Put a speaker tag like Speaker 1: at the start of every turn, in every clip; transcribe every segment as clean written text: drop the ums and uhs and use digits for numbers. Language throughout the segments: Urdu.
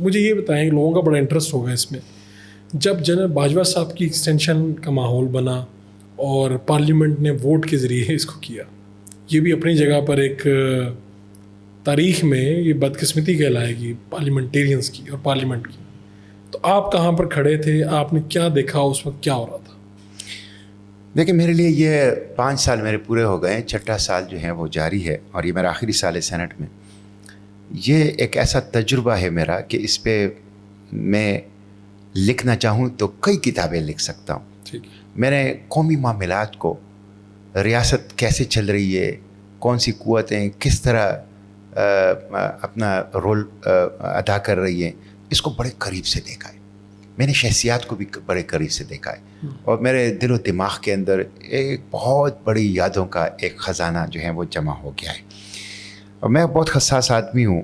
Speaker 1: مجھے یہ بتائیں کہ لوگوں کا بڑا انٹرسٹ ہوگا اس میں، جب جنرل باجوہ صاحب کی ایکسٹینشن کا ماحول بنا اور پارلیمنٹ نے ووٹ کے ذریعے اس کو کیا، یہ بھی اپنی جگہ پر ایک تاریخ میں یہ بدقسمتی کہلائے گی پارلیمنٹیرینس کی اور پارلیمنٹ کی. تو آپ کہاں پر کھڑے تھے، آپ نے کیا دیکھا، اس وقت کیا ہو رہا تھا؟
Speaker 2: دیکھیں میرے لیے یہ 5 سال میرے پورے ہو گئے ہیں، 6واں سال جو ہے وہ جاری ہے اور یہ میرا آخری سال ہے سینٹ میں. یہ ایک ایسا تجربہ ہے میرا کہ اس پہ میں لکھنا چاہوں تو کئی کتابیں لکھ سکتا ہوں. میں نے قومی معاملات کو، ریاست کیسے چل رہی ہے، کون سی قوتیں کس طرح اپنا رول ادا کر رہی ہیں، اس کو بڑے قریب سے دیکھا ہے. میں نے شخصیات کو بھی بڑے قریب سے دیکھا ہے اور میرے دل و دماغ کے اندر ایک بہت بڑی یادوں کا ایک خزانہ جو ہے وہ جمع ہو گیا ہے. اور میں بہت حساس آدمی ہوں،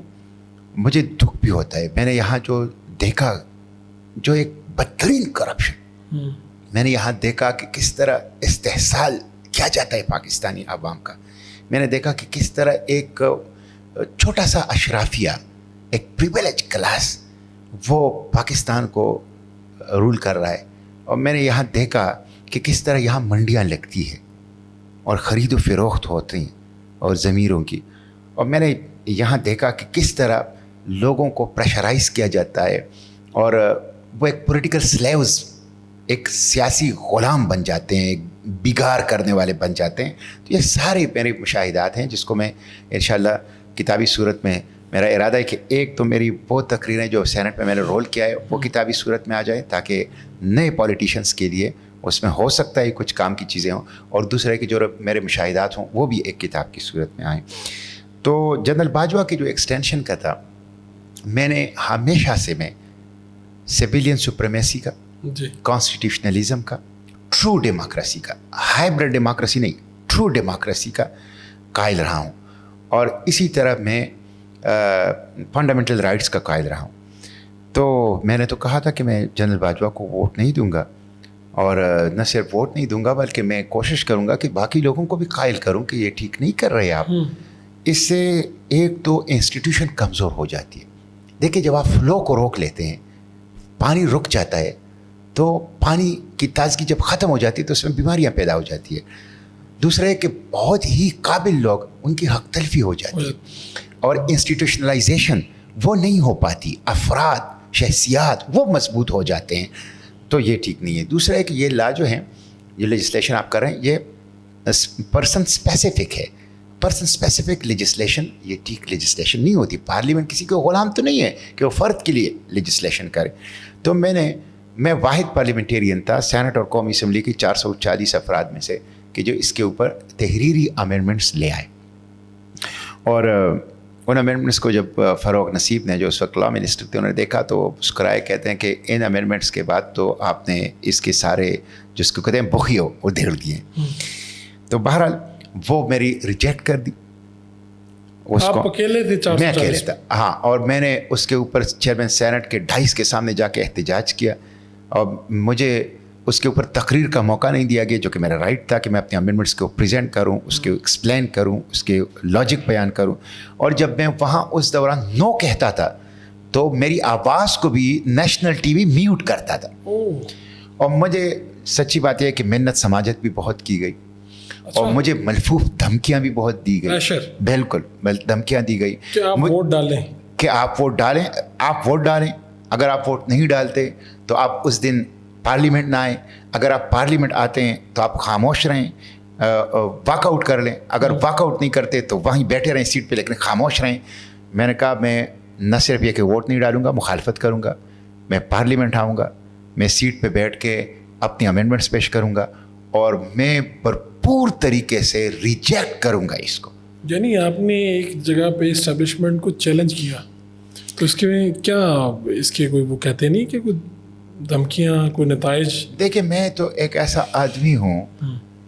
Speaker 2: مجھے دکھ بھی ہوتا ہے. میں نے یہاں جو دیکھا، جو ایک بدترین کرپشن میں نے یہاں دیکھا کہ کس طرح استحصال کیا جاتا ہے پاکستانی عوام کا. میں نے دیکھا کہ کس طرح ایک چھوٹا سا اشرافیہ، ایک پریویلیج کلاس وہ پاکستان کو رول کر رہا ہے. اور میں نے یہاں دیکھا کہ کس طرح یہاں منڈیاں لگتی ہیں اور خرید و فروخت ہوتی ہیں اور ضمیروں کی. اور میں نے یہاں دیکھا کہ کس طرح لوگوں کو پریشرائز کیا جاتا ہے اور وہ ایک پولیٹیکل سلیوز، ایک سیاسی غلام بن جاتے ہیں، ایک بگار کرنے والے بن جاتے ہیں. تو یہ سارے میرے مشاہدات ہیں جس کو میں انشاءاللہ کتابی صورت میں، میرا ارادہ ہے کہ ایک تو میری وہ تقریریں جو سینٹ میں نے رول کیا ہے وہ کتابی صورت میں آ جائے تاکہ نئے پولیٹیشنس کے لیے اس میں ہو سکتا ہے کچھ کام کی چیزیں ہوں، اور دوسرے کہ جو میرے مشاہدات ہوں وہ بھی ایک کتاب کی صورت میں آئیں. تو جنرل باجوہ کی جو ایکسٹینشن کا تھا، میں نے ہمیشہ سے میں سویلین سپریمیسی کا، کانسٹیٹیوشنلزم کا، ٹرو ڈیموکریسی کا، ہائبرڈ ڈیموکریسی نہیں، ٹرو ڈیموکریسی کا قائل رہا ہوں. اور اسی طرح میں فنڈامنٹل رائٹس کا قائل رہا ہوں. تو میں نے تو کہا تھا کہ میں جنرل باجوہ کو ووٹ نہیں دوں گا، اور نہ صرف ووٹ نہیں دوں گا بلکہ میں کوشش کروں گا کہ باقی لوگوں کو بھی قائل کروں کہ یہ ٹھیک نہیں کر رہے آپ. اس سے ایک تو انسٹیٹیوشن کمزور ہو جاتی ہے. دیکھیں جب آپ فلو کو روک لیتے ہیں، پانی رک جاتا ہے، تو پانی کی تازگی جب ختم ہو جاتی ہے تو اس میں بیماریاں پیدا ہو جاتی ہے. دوسرے کہ بہت ہی قابل لوگ، ان کی حق تلفی ہو جاتی ہے اور انسٹیٹیوشنلائزیشن وہ نہیں ہو پاتی، افراد، شخصیات وہ مضبوط ہو جاتے ہیں. تو یہ ٹھیک نہیں ہے. دوسرا ہے کہ یہ لا جو ہے، یہ لیجسلیشن آپ کر رہے ہیں، یہ پرسن اسپیسیفک ہے. پرسن اسپیسیفک لیجسلیشن یہ ٹھیک لیجسلیشن نہیں ہوتی. پارلیمنٹ کسی کو غلام تو نہیں ہے کہ وہ فرد کے لیے لیجسلیشن کرے. تو میں واحد پارلیمنٹیرین تھا سینٹ اور قومی اسمبلی کی 440 افراد میں سے کہ جو اس کے اوپر تحریری امینڈمنٹس لے آئے. اور ان امینڈمنٹس کو جب فاروق نصیب نے، جو اس وقت لا منسٹر تھے، انہوں نے دیکھا تو مسکرائے، کہتے ہیں کہ ان امینڈمنٹس کے بعد تو آپ نے اس کے سارے جس کو کہتے ہیں بخیو ادھیڑ دیے. تو بہرحال وہ میری ریجیکٹ کر دی.
Speaker 1: آپ اکیلے تھے؟
Speaker 2: میں اکیلے تھا، ہاں. اور میں نے اس کے اوپر چیئرمین سینٹ کے 2.5 کے سامنے جا کے احتجاج کیا، اور مجھے اس کے اوپر تقریر کا موقع نہیں دیا گیا، جو کہ میرا رائٹ تھا کہ میں اپنے امینڈمنٹس کو پریزنٹ کروں، اس کے ایکسپلین کروں، اس کے لاجک بیان کروں. اور جب میں وہاں اس دوران نو کہتا تھا تو میری آواز کو بھی نیشنل ٹی وی میوٹ کرتا تھا. اور مجھے سچی بات یہ ہے کہ محنت سماجت بھی بہت کی گئی، اور مجھے ملفوف دھمکیاں بھی بہت دی گئی. بالکل دھمکیاں دی گئی
Speaker 1: کہ آپ ووٹ ڈالیں،
Speaker 2: کہ آپ ووٹ ڈالیں، آپ ووٹ ڈالیں. اگر آپ ووٹ نہیں ڈالتے تو آپ اس دن پارلیمنٹ نہ آئیں. اگر آپ پارلیمنٹ آتے ہیں تو آپ خاموش رہیں، واک آؤٹ کر لیں. اگر واک آؤٹ نہیں کرتے تو وہیں بیٹھے رہیں سیٹ پہ، لیکن خاموش رہیں. میں نے کہا میں نہ صرف یہ کہ ووٹ نہیں ڈالوں گا، مخالفت کروں گا. میں پارلیمنٹ آؤں گا، میں سیٹ پہ بیٹھ کے اپنی امینڈمنٹس پیش کروں گا، اور میں بھرپور طریقے سے ریجیکٹ کروں گا اس کو.
Speaker 1: یعنی آپ نے ایک جگہ پہ اسٹیبلشمنٹ کو چیلنج کیا، تو اس کے کیا اس کے کوئی وہ کہتے نہیں کہ کوئی دھمکیاں، کوئی نتائج؟
Speaker 2: دیکھیں میں تو ایک ایسا آدمی ہوں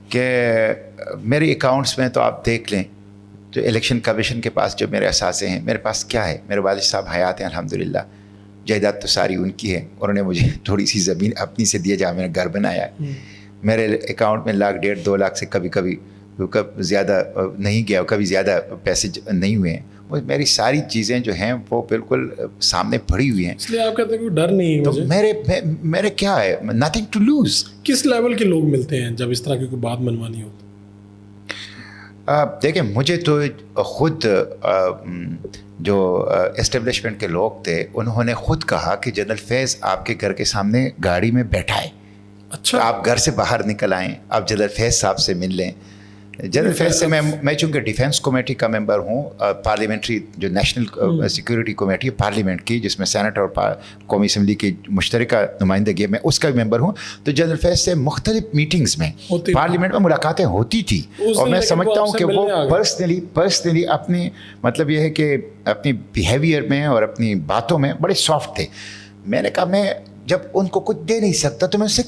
Speaker 2: کہ میرے اکاؤنٹس میں تو آپ دیکھ لیں، جو الیکشن کمیشن کے پاس جو میرے اثاثے ہیں، میرے پاس کیا ہے؟ میرے والد صاحب حیات ہیں الحمدللہ، جائیداد تو ساری ان کی ہے، اور انہوں نے مجھے تھوڑی سی زمین اپنی سے دی ہے جہاں میں نے گھر بنایا ہے. میرے اکاؤنٹ میں 1.5 لاکھ 2 لاکھ سے کبھی کبھی کب زیادہ نہیں گیا, کبھی زیادہ پیسے نہیں ہوئے ہیں. وہ میری ساری چیزیں جو ہیں وہ بالکل سامنے پڑی ہوئی ہیں.
Speaker 1: اس لیے آپ کہتے ہیں کہ ڈر نہیں ہے
Speaker 2: تو میرے کیا ہے, نتھنگ ٹو لوز.
Speaker 1: کس لیول کے لوگ ملتے ہیں جب اس طرح کی کوئی بات منوانی ہو؟
Speaker 2: دیکھیں مجھے تو خود جو اسٹیبلشمنٹ کے لوگ تھے انہوں نے خود کہا کہ جنرل فیض آپ کے گھر کے سامنے گاڑی میں بیٹھا ہے,
Speaker 1: اچھا
Speaker 2: آپ گھر سے باہر نکل آئیں, آپ جنرل فیض صاحب سے مل لیں. جنرل فیض سے میں چونکہ ڈیفینس کمیٹی کا ممبر ہوں, پارلیمنٹری جو نیشنل سیکورٹی کمیٹی ہے پارلیمنٹ کی, جس میں سینٹ اور قومی اسمبلی کی مشترکہ نمائندگی ہے, میں اس کا بھی ممبر ہوں. تو جنرل فیض سے مختلف میٹنگز میں پارلیمنٹ میں ملاقاتیں ہوتی تھی, اور میں سمجھتا ہوں کہ وہ پرسنلی اپنی مطلب یہ ہے کہ اپنی بیہیویئر میں اور اپنی باتوں میں بڑے سافٹ تھے. میں نے کہا میں جب ان کو کچھ دے نہیں سکتا تو میں ان سے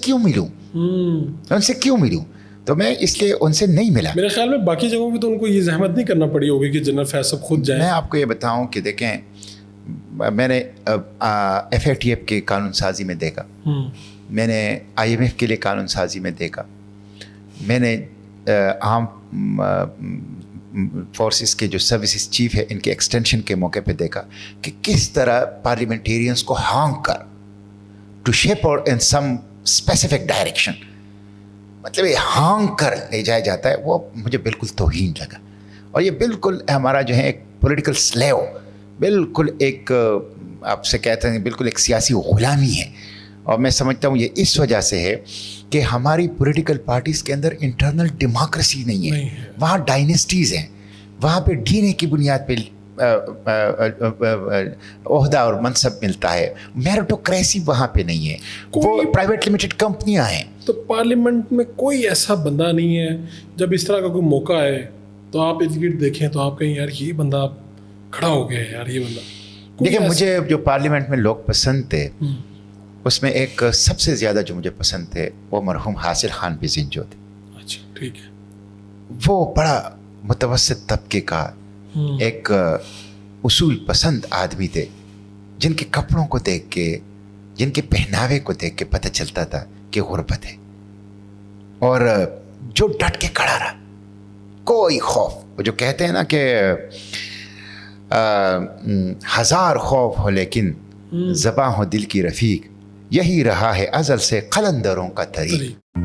Speaker 2: کیوں ملوں, تو میں اس لیے ان سے نہیں ملا.
Speaker 1: میرے خیال میں باقی جگہوں پہ تو ان کو یہ زحمت نہیں کرنا پڑی ہوگی کہ جنرل فیض صاحب خود جائیں.
Speaker 2: میں آپ کو یہ بتاؤں کہ دیکھیں میں نے FATF کے قانون سازی میں دیکھا, میں نے IMF کے لیے قانون سازی میں دیکھا, میں نے عام فورسز کے جو سروسز چیف ہے ان کے ایکسٹینشن کے موقع پہ دیکھا کہ کس طرح پارلیمنٹیرینس کو ہانگ کر ٹو شیپ اور ان سم اسپیسیفک ڈائریکشن, مطلب یہ ہانگ کر لے جایا جاتا ہے. وہ مجھے بالکل توہین لگا, اور یہ بالکل ہمارا جو ہے ایک پولیٹیکل سلیو, بالکل ایک آپ سے کہتے ہیں بالکل ایک سیاسی غلامی ہے. اور میں سمجھتا ہوں یہ اس وجہ سے ہے کہ ہماری پولیٹیکل پارٹیز کے اندر انٹرنل ڈیموکریسی نہیں ہے. وہاں ڈائنیسٹیز ہیں, وہاں پہ DNA کی بنیاد پہ عہدہ اور منصب ملتا ہے. میرٹوکریسی وہاں پہ نہیں ہے, وہ پرائیویٹ لمیٹڈ کمپنیاں ہیں.
Speaker 1: تو پارلیمنٹ میں کوئی ایسا بندہ نہیں ہے جب اس طرح کا کوئی موقع ہے تو آپ ارد گرد دیکھیں تو آپ کہیں یار یہ بندہ کھڑا ہو گیا ہے, یار یہ بندہ.
Speaker 2: دیکھیں مجھے جو پارلیمنٹ میں لوگ پسند تھے اس میں ایک سب سے زیادہ جو مجھے پسند تھے وہ مرحوم حاصل خان بزنجو تھے.
Speaker 1: اچھا ٹھیک ہے.
Speaker 2: وہ بڑا متوسط طبقے کا ایک اصول پسند آدمی تھے, جن کے کپڑوں کو دیکھ کے, جن کے پہناوے کو دیکھ کے پتہ چلتا تھا کہ غربت ہے, اور جو ڈٹ کے کھڑا رہا, کوئی خوف. وہ جو کہتے ہیں نا کہ ہزار خوف ہو لیکن زباں ہو دل کی رفیق, یہی رہا ہے ازل سے قلندروں کا طریق.